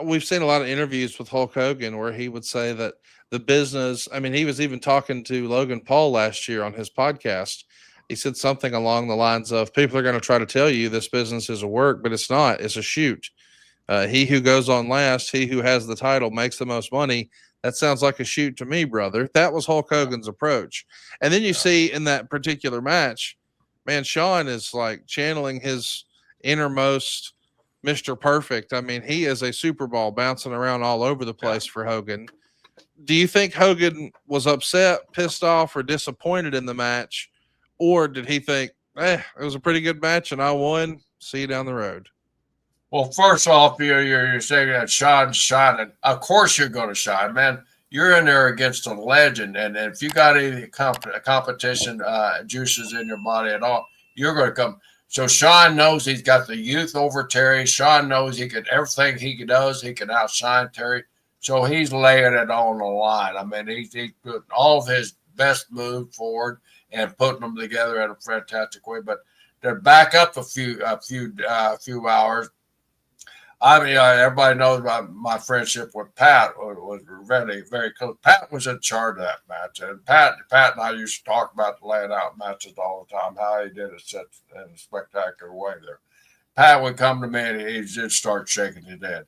we've seen a lot of interviews with Hulk Hogan where he would say that the business, I mean, he was even talking to Logan Paul last year on his podcast. He said something along the lines of people are going to try to tell you this business is a work, but it's not, it's a shoot. He who goes on last, he who has the title makes the most money. That sounds like a shoot to me, brother. That was Hulk Yeah, Hogan's approach. And then you yeah, see in that particular match, man, Sean is like channeling his innermost Mr. Perfect. I mean, he is a Super Ball bouncing around all over the yeah. place for Hogan. Do you think Hogan was upset, pissed off, or disappointed in the match? Or did he think, it was a pretty good match and I won? See you down the road. Well, first off, you're saying that Sean's shining. Of course, you're going to shine, man. You're in there against a legend, and if you got any competition juices in your body at all, you're going to come. So Sean knows he's got the youth over Terry. Sean knows he can everything he does, he can outshine Terry. So he's laying it on the line. I mean, he's putting all of his best moves forward and putting them together in a fantastic way. But to back up a few hours, I mean, everybody knows about my friendship with Pat was very, very close. Pat was in charge of that match, and Pat and I used to talk about the laying out matches all the time. How he did it such in a spectacular way there. Pat would come to me and he'd just start shaking his head.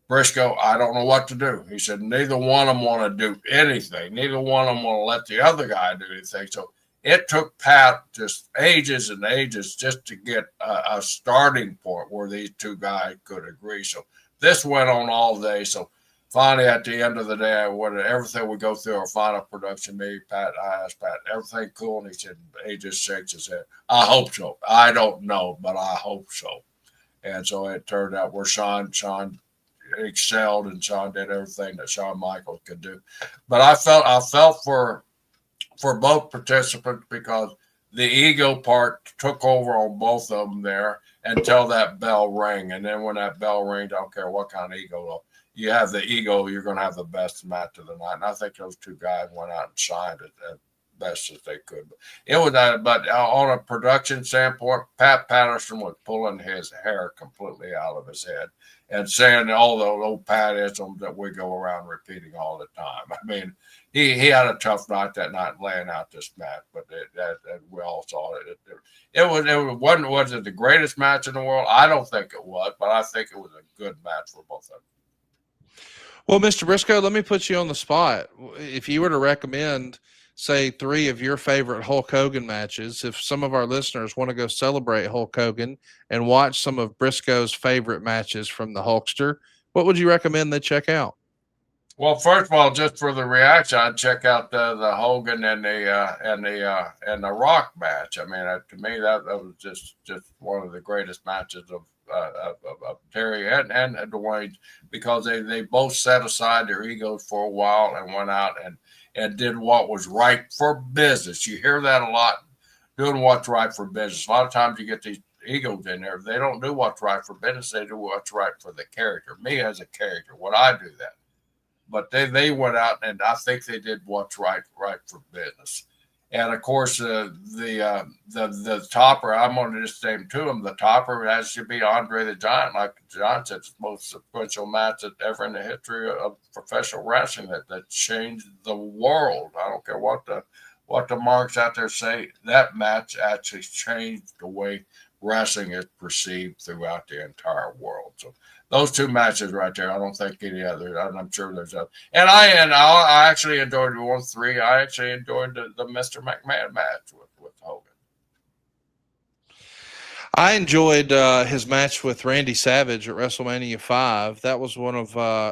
Brisco, I don't know what to do. He said, neither one of them want to do anything. Neither one of them want to let the other guy do anything. So it took Pat just ages and ages just to get a starting point where these two guys could agree. So this went on all day. So finally, at the end of the day, everything we go through our final production meeting, I asked Pat, everything cool? And he said, he just shakes his head. I hope so. I don't know, but I hope so. And so it turned out where Sean excelled and Shawn did everything that Shawn Michaels could do. But I felt for both participants because the ego part took over on both of them there until that bell rang. And then when that bell rings, I don't care what kind of ego you have the ego, you're going to have the best match of the night. And I think those two guys went out and shined as best as they could. It was, but on a production standpoint, Pat Patterson was pulling his hair completely out of his head and saying all those old Patisms that we go around repeating all the time. I mean, he had a tough night that night laying out this match, but we all saw it. Wasn't the greatest match in the world? I don't think it was, but I think it was a good match for both of them. Well, Mr. Briscoe, let me put you on the spot. If you were to recommend, say, three of your favorite Hulk Hogan matches, if some of our listeners want to go celebrate Hulk Hogan and watch some of Briscoe's favorite matches from the Hulkster, what would you recommend they check out? Well, first of all, just for the reaction, I'd check out the Hogan and the Rock match. I mean, to me, that was just one of the greatest matches of Terry and Dwayne because they both set aside their egos for a while and went out and did what was right for business. You hear that a lot, doing what's right for business. A lot of times you get these egos in there. They don't do what's right for business. They do what's right for the character. Me as a character, would I do that? But they went out and I think they did what's right for business. And of course, the topper, I'm going to just name two of them. The topper has to be Andre the Giant, like John said, it's the most sequential match that ever in the history of professional wrestling that changed the world. I don't care what the marks out there say. That match actually changed the way wrestling is perceived throughout the entire world. So those two matches right there, I don't think any other. I'm sure there's other. And I actually enjoyed 1-3. I actually enjoyed the Mr. McMahon match with Hogan. I enjoyed his match with Randy Savage at WrestleMania 5. That was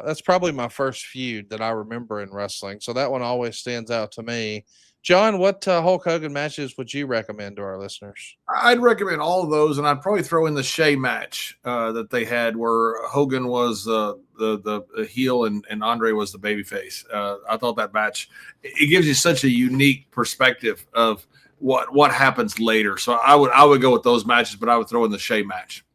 that's probably my first feud that I remember in wrestling. So that one always stands out to me. John, what Hulk Hogan matches would you recommend to our listeners? I'd recommend all of those, and I'd probably throw in the Shea match that they had, where Hogan was the heel and Andre was the babyface. I thought that match it gives you such a unique perspective of what happens later. So I would go with those matches, but I would throw in the Shea match.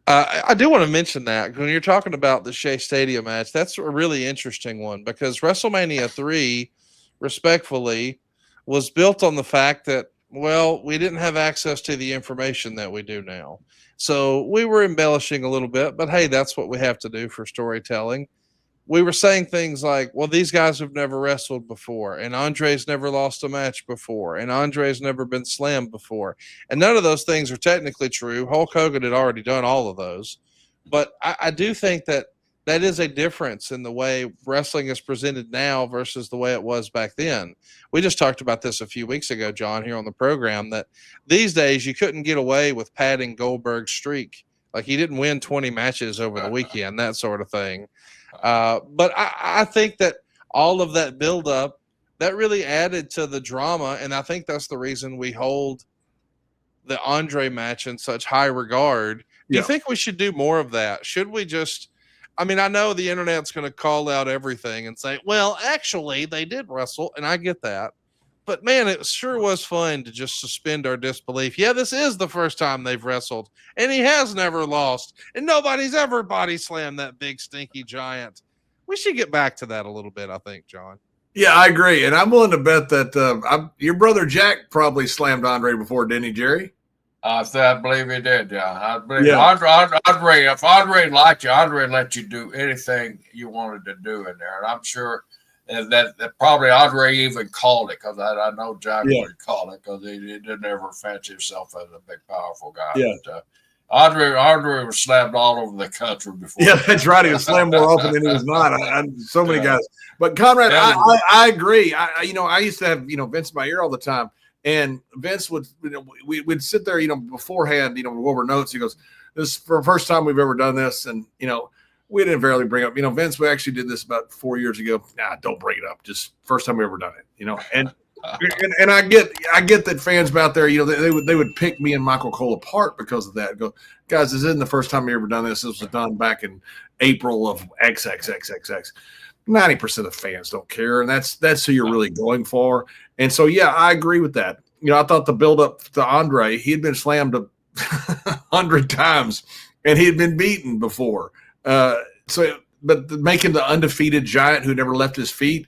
I do want to mention that when you're talking about the Shea Stadium match, that's a really interesting one because WrestleMania 3, respectfully, was built on the fact that Well, we didn't have access to the information that we do now. So we were embellishing a little bit, but hey, that's what we have to do for storytelling. We were saying things like, well, these guys have never wrestled before, and Andre's never lost a match before, and Andre's never been slammed before. And none of those things are technically true. Hulk Hogan had already done all of those. But I do think that is a difference in the way wrestling is presented now versus the way it was back then. We just talked about this a few weeks ago, John, here on the program, that these days you couldn't get away with padding Goldberg's streak. Like, he didn't win 20 matches over the weekend, that sort of thing. But I think that all of that buildup, that really added to the drama, and I think that's the reason we hold the Andre match in such high regard. Do you think we should do more of that? Should we just, I mean, I know the internet's going to call out everything and say, well, actually, they did wrestle, and I get that. But, man, it sure was fun to just suspend our disbelief. Yeah, this is the first time they've wrestled, and he has never lost, and nobody's ever body slammed that big, stinky giant. We should get back to that a little bit, I think, John. Yeah, I agree. And I'm willing to bet that your brother Jack probably slammed Andre before, didn't he, Jerry? I believe he did, yeah. I believe Andre, if Andre liked you, Andre let you do anything you wanted to do in there. And I'm sure that probably Andre even called it, because I know Jack would call it, because he didn't ever fancy himself as a big, powerful guy. Yeah. But, Andre was slammed all over the country before. Yeah, that's right. He was slammed more often than he was not. So many guys. But Conrad, I agree. I used to have, Vince in my ear all the time. And Vince would, we'd sit there, beforehand, go over notes. He goes, "This is for the first time we've ever done this." And, we didn't barely bring up, Vince, we actually did this about 4 years ago. Nah, don't bring it up. Just first time we ever done it, and I get that fans out there, they would pick me and Michael Cole apart because of that. Go, guys, this isn't the first time we ever done this. This was done back in April of XXXXX. 90% of fans don't care, and that's who you're really going for. And so, yeah, I agree with that. I thought the build-up to Andre, he had been slammed 100 times, and he had been beaten before. But making the undefeated giant who never left his feet,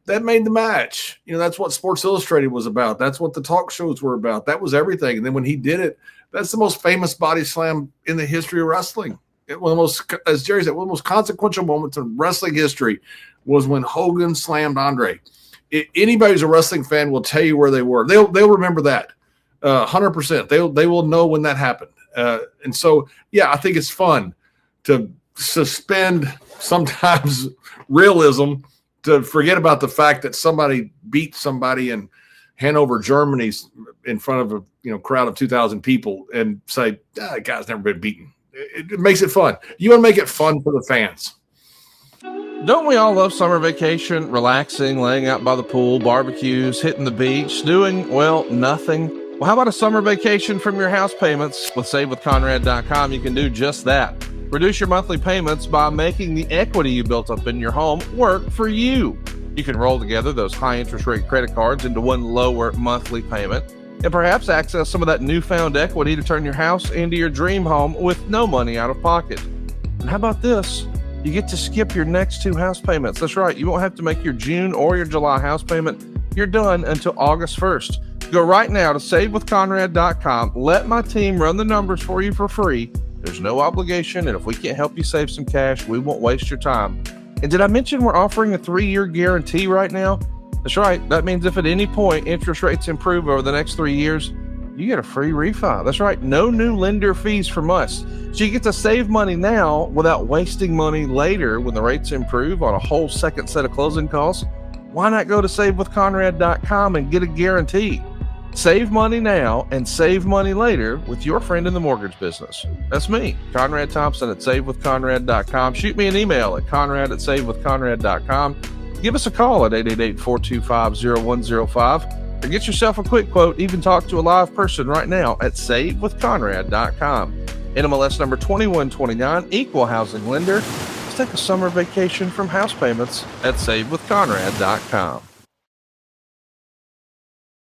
that made the match. That's what Sports Illustrated was about. That's what the talk shows were about. That was everything. And then when he did it, that's the most famous body slam in the history of wrestling. One of the most, as Jerry said, one of the most consequential moments in wrestling history was when Hogan slammed Andre. Anybody who's a wrestling fan will tell you where they were. They'll remember that 100%. They will know when that happened. And so, yeah, I think it's fun to suspend sometimes realism, to forget about the fact that somebody beat somebody in Hanover, Germany, in front of a crowd of 2,000 people, and say, that guy's never been beaten. It makes it fun. You want to make it fun for the fans. Don't we all love summer vacation, relaxing, laying out by the pool, barbecues, hitting the beach, doing, well, nothing? Well, how about a summer vacation from your house payments? With SaveWithConrad.com, you can do just that. Reduce your monthly payments by making the equity you built up in your home work for you. You can roll together those high interest rate credit cards into one lower monthly payment, and perhaps access some of that newfound equity to turn your house into your dream home with no money out of pocket. And how about this? You get to skip your next 2 house payments. That's right. You won't have to make your June or your July house payment. You're done until August 1st. Go right now to SaveWithConrad.com. Let my team run the numbers for you for free. There's no obligation, and if we can't help you save some cash, we won't waste your time. And did I mention we're offering a 3-year guarantee right now? That's right. That means if at any point interest rates improve over the next 3 years, you get a free refi. That's right. No new lender fees from us. So you get to save money now without wasting money later when the rates improve on a whole second set of closing costs. Why not go to SaveWithConrad.com and get a guarantee? Save money now and save money later with your friend in the mortgage business. That's me, Conrad Thompson at SaveWithConrad.com. Shoot me an email at Conrad@SaveWithConrad.com. Give us a call at 888-425-0105 or get yourself a quick quote. Even talk to a live person right now at SaveWithConrad.com. NMLS number 2129, equal housing lender. Let's take a summer vacation from house payments at SaveWithConrad.com.